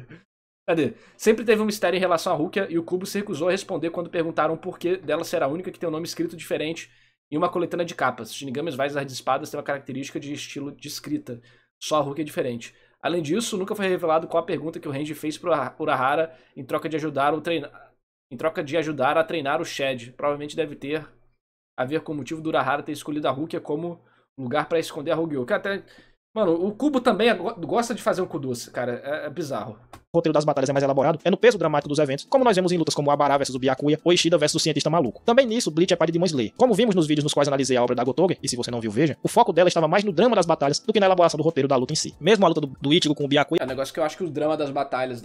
Cadê? Sempre teve um mistério em relação a Rukia e o Kubo se recusou a responder quando perguntaram por que dela ser a única que tem um nome escrito diferente em uma coletânea de capas. Shinigamis Vaisar de Espadas tem uma característica de estilo de escrita. Só a Rukia é diferente. Além disso, nunca foi revelado qual a pergunta que o Renji fez pro Urahara em troca de ajudar a treinar o Shed. Provavelmente deve ter a ver com o motivo do Urahara ter escolhido a Rukia como lugar pra esconder a Rugyou. Mano, o Kubo também gosta de fazer um cu doce, cara. É bizarro. O roteiro das batalhas é mais elaborado, é no peso dramático dos eventos, como nós vemos em lutas como o Abará vs o Byakuya ou Ishida vs o cientista maluco. Também nisso, Bleach é pai de Demon Slayer. Como vimos nos vídeos nos quais analisei a obra da Gotoge, e se você não viu, veja, o foco dela estava mais no drama das batalhas do que na elaboração do roteiro da luta em si. Mesmo a luta do Ichigo com o Byakuya... É um negócio que eu acho que o drama das batalhas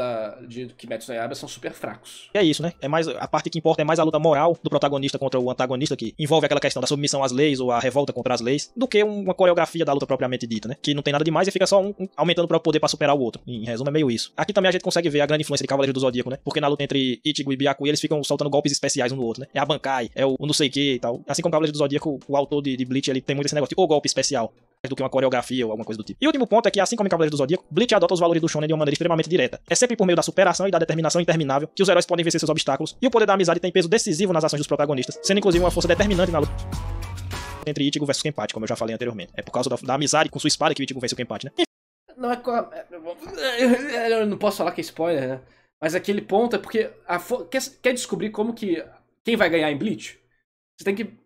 de Kimetsu no Yaiba são super fracos. É isso, né? É mais, a parte que importa é mais a luta moral do protagonista contra o antagonista, que envolve aquela questão da submissão às leis ou a revolta contra as leis, do que uma coreografia da luta propriamente dita, né? Que não tem nada demais e fica só um aumentando o próprio poder pra superar o outro. Em resumo, é meio isso. Aqui também a gente consegue ver a grande influência de Cavaleiros do Zodíaco, né? Porque na luta entre Ichigo e Byakuya eles ficam soltando golpes especiais um no outro, né? É a Bankai, é o não sei que e tal. Assim como Cavaleiros do Zodíaco, o autor de Bleach, ele tem muito esse negócio de golpe especial, mais do que uma coreografia ou alguma coisa do tipo. E o último ponto é que, assim como em Cavaleiros do Zodíaco, Bleach adota os valores do shonen de uma maneira extremamente direta. É sempre por meio da superação e da determinação interminável que os heróis podem vencer seus obstáculos, e o poder da amizade tem peso decisivo nas ações dos protagonistas, sendo inclusive uma força determinante na luta entre Ichigo versus Kenpachi, como eu já falei anteriormente. É por causa da amizade com sua espada que o Ichigo vence o Kenpachi, né? Não eu não posso falar que é spoiler, né? Mas aquele ponto é porque quer descobrir como que quem vai ganhar em Bleach?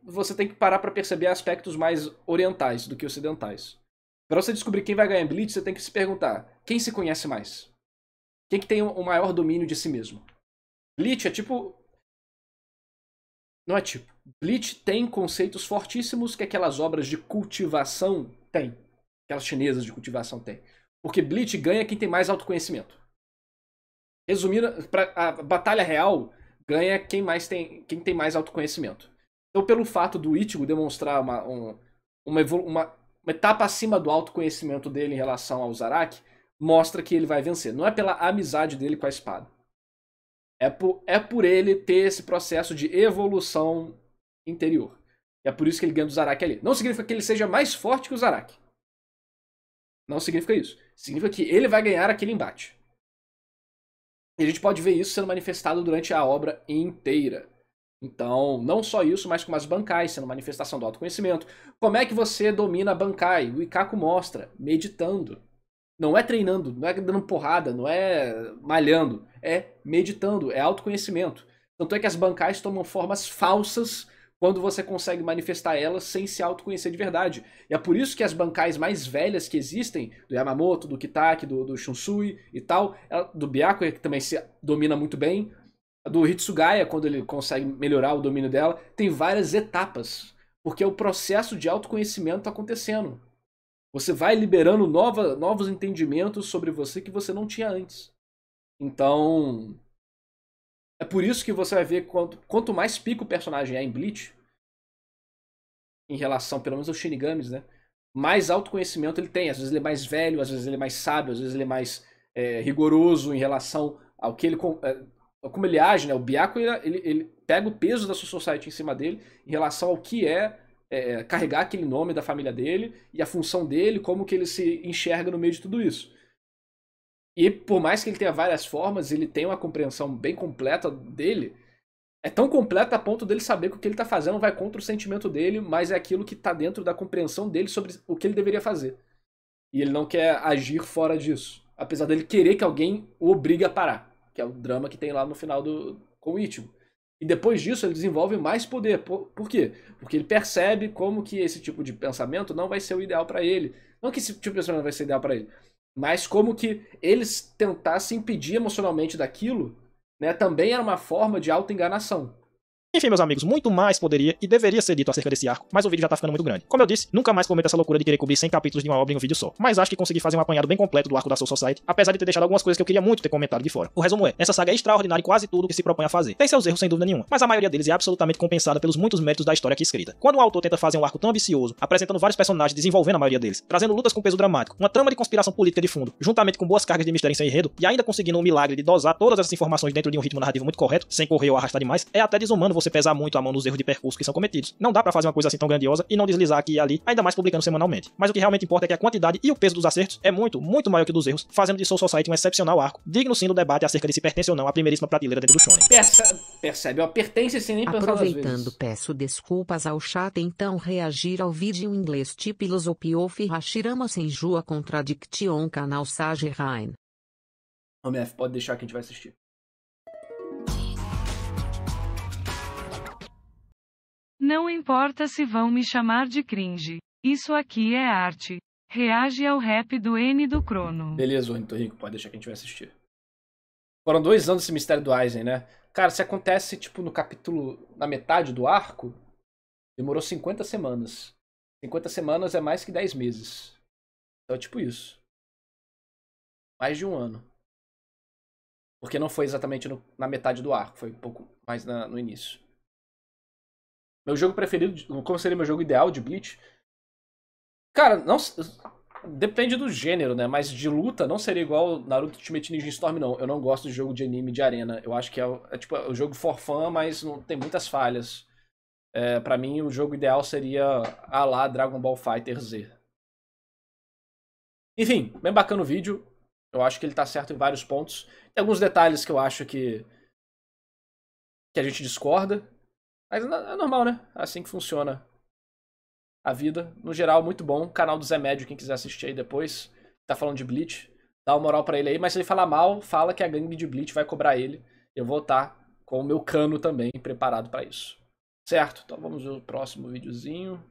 Você tem que parar pra perceber aspectos mais orientais do que ocidentais. Pra você descobrir quem vai ganhar em Bleach, você tem que se perguntar: quem se conhece mais? Quem que tem o maior domínio de si mesmo? Bleach é tipo... Não é tipo. Bleach tem conceitos fortíssimos que aquelas obras de cultivação têm. Aquelas chinesas de cultivação têm. Porque Bleach ganha quem tem mais autoconhecimento. Resumindo, a batalha real ganha quem tem mais autoconhecimento. Então, pelo fato do Ichigo demonstrar uma etapa acima do autoconhecimento dele em relação ao Zaraki, mostra que ele vai vencer. Não é pela amizade dele com a espada. É por ele ter esse processo de evolução interior. E é por isso que ele ganha do Zaraki ali. Não significa que ele seja mais forte que o Zaraki. Não significa isso. Significa que ele vai ganhar aquele embate. E a gente pode ver isso sendo manifestado durante a obra inteira. Então, não só isso, mas como as Bankais sendo manifestação do autoconhecimento. Como é que você domina a Bankai? O Ikako mostra, meditando. Não é treinando, não é dando porrada, não é malhando. É meditando, é autoconhecimento. Tanto é que as Bankais tomam formas falsas quando você consegue manifestar elas sem se autoconhecer de verdade. E é por isso que as Bankais mais velhas que existem, do Yamamoto, do Kitaki, do Shunsui e tal, do Byakuya, que também se domina muito bem, do Hitsugaya, quando ele consegue melhorar o domínio dela, tem várias etapas, porque é o processo de autoconhecimento acontecendo. Você vai liberando novos entendimentos sobre você que você não tinha antes. Então, é por isso que você vai ver quanto mais pica o personagem é em Bleach, em relação, pelo menos, aos Shinigamis, né? Mais autoconhecimento ele tem. Às vezes ele é mais velho, às vezes ele é mais sábio, às vezes ele é mais rigoroso em relação ao que ele... como ele age, né? O Byakuya, ele pega o peso da sua society em cima dele em relação ao que carregar aquele nome da família dele e a função dele, como que ele se enxerga no meio de tudo isso. E por mais que ele tenha várias formas, ele tem uma compreensão bem completa dele. É tão completa a ponto dele saber que o que ele está fazendo vai contra o sentimento dele, mas é aquilo que está dentro da compreensão dele sobre o que ele deveria fazer. E ele não quer agir fora disso. Apesar dele querer que alguém o obrigue a parar. Que é o drama que tem lá no final com o Ichigo. E depois disso ele desenvolve mais poder. Por quê? Porque ele percebe como que esse tipo de pensamento não vai ser o ideal pra ele. Não que esse tipo de pensamento não vai ser ideal pra ele, mas como que eles tentassem impedir emocionalmente daquilo, né, também era uma forma de auto-enganação. Enfim, meus amigos, muito mais poderia e deveria ser dito acerca desse arco, mas o vídeo já tá ficando muito grande. Como eu disse, nunca mais cometa essa loucura de querer cobrir 100 capítulos de uma obra em um vídeo só. Mas acho que consegui fazer um apanhado bem completo do arco da Soul Society, apesar de ter deixado algumas coisas que eu queria muito ter comentado de fora. O resumo é, essa saga é extraordinária em quase tudo que se propõe a fazer. Tem seus erros sem dúvida nenhuma, mas a maioria deles é absolutamente compensada pelos muitos méritos da história aqui escrita. Quando um autor tenta fazer um arco tão ambicioso, apresentando vários personagens, desenvolvendo a maioria deles, trazendo lutas com peso dramático, uma trama de conspiração política de fundo, juntamente com boas cargas de mistério em seu enredo, e ainda conseguindo um milagre de dosar todas essas informações dentro de um ritmo narrativo muito correto, sem correr ou arrastar demais, é até desumano você pesar muito a mão nos erros de percurso que são cometidos. Não dá pra fazer uma coisa assim tão grandiosa e não deslizar aqui e ali, ainda mais publicando semanalmente. Mas o que realmente importa é que a quantidade e o peso dos acertos é muito, muito maior que o dos erros, fazendo de Soul Society um excepcional arco, digno sim do debate acerca de se pertence ou não à primeiríssima prateleira dentro do shonen. Percebe, ó, pertence sem nem pensar duas vezes. Aproveitando, peço desculpas ao chat então reagir ao vídeo em inglês tipo Filosofia Hashirama Senjua Contradiction canal Sage Rain. MF, pode deixar que a gente vai assistir. Não importa se vão me chamar de cringe. Isso aqui é arte. Reage ao rap do N do Crono. Beleza, Rico, pode deixar que a gente vai assistir. Foram 2 anos esse mistério do Aizen, né? Cara, se acontece, tipo, no capítulo, na metade do arco, demorou 50 semanas. 50 semanas é mais que 10 meses. Então é tipo isso. Mais de 1 ano. Porque não foi exatamente na metade do arco, foi um pouco mais no início. Meu jogo preferido, como seria meu jogo ideal de Bleach? Cara, não... Depende do gênero, né? Mas de luta não seria igual Naruto Ultimate Ninja Storm, não. Eu não gosto de jogo de anime de arena. Eu acho que é tipo o jogo for fun, mas não tem muitas falhas. Pra mim, o jogo ideal seria a lá Dragon Ball Fighter Z. Enfim, bem bacana o vídeo. Eu acho que ele tá certo em vários pontos. Tem alguns detalhes que eu acho que a gente discorda. Mas é normal, né? É assim que funciona a vida. No geral, muito bom. Canal do Zé Médio, quem quiser assistir aí depois. Tá falando de Bleach. Dá uma moral pra ele aí. Mas se ele falar mal, fala que a gangue de Bleach vai cobrar ele. Eu vou estar com o meu cano também preparado pra isso. Certo? Então vamos ver o próximo videozinho.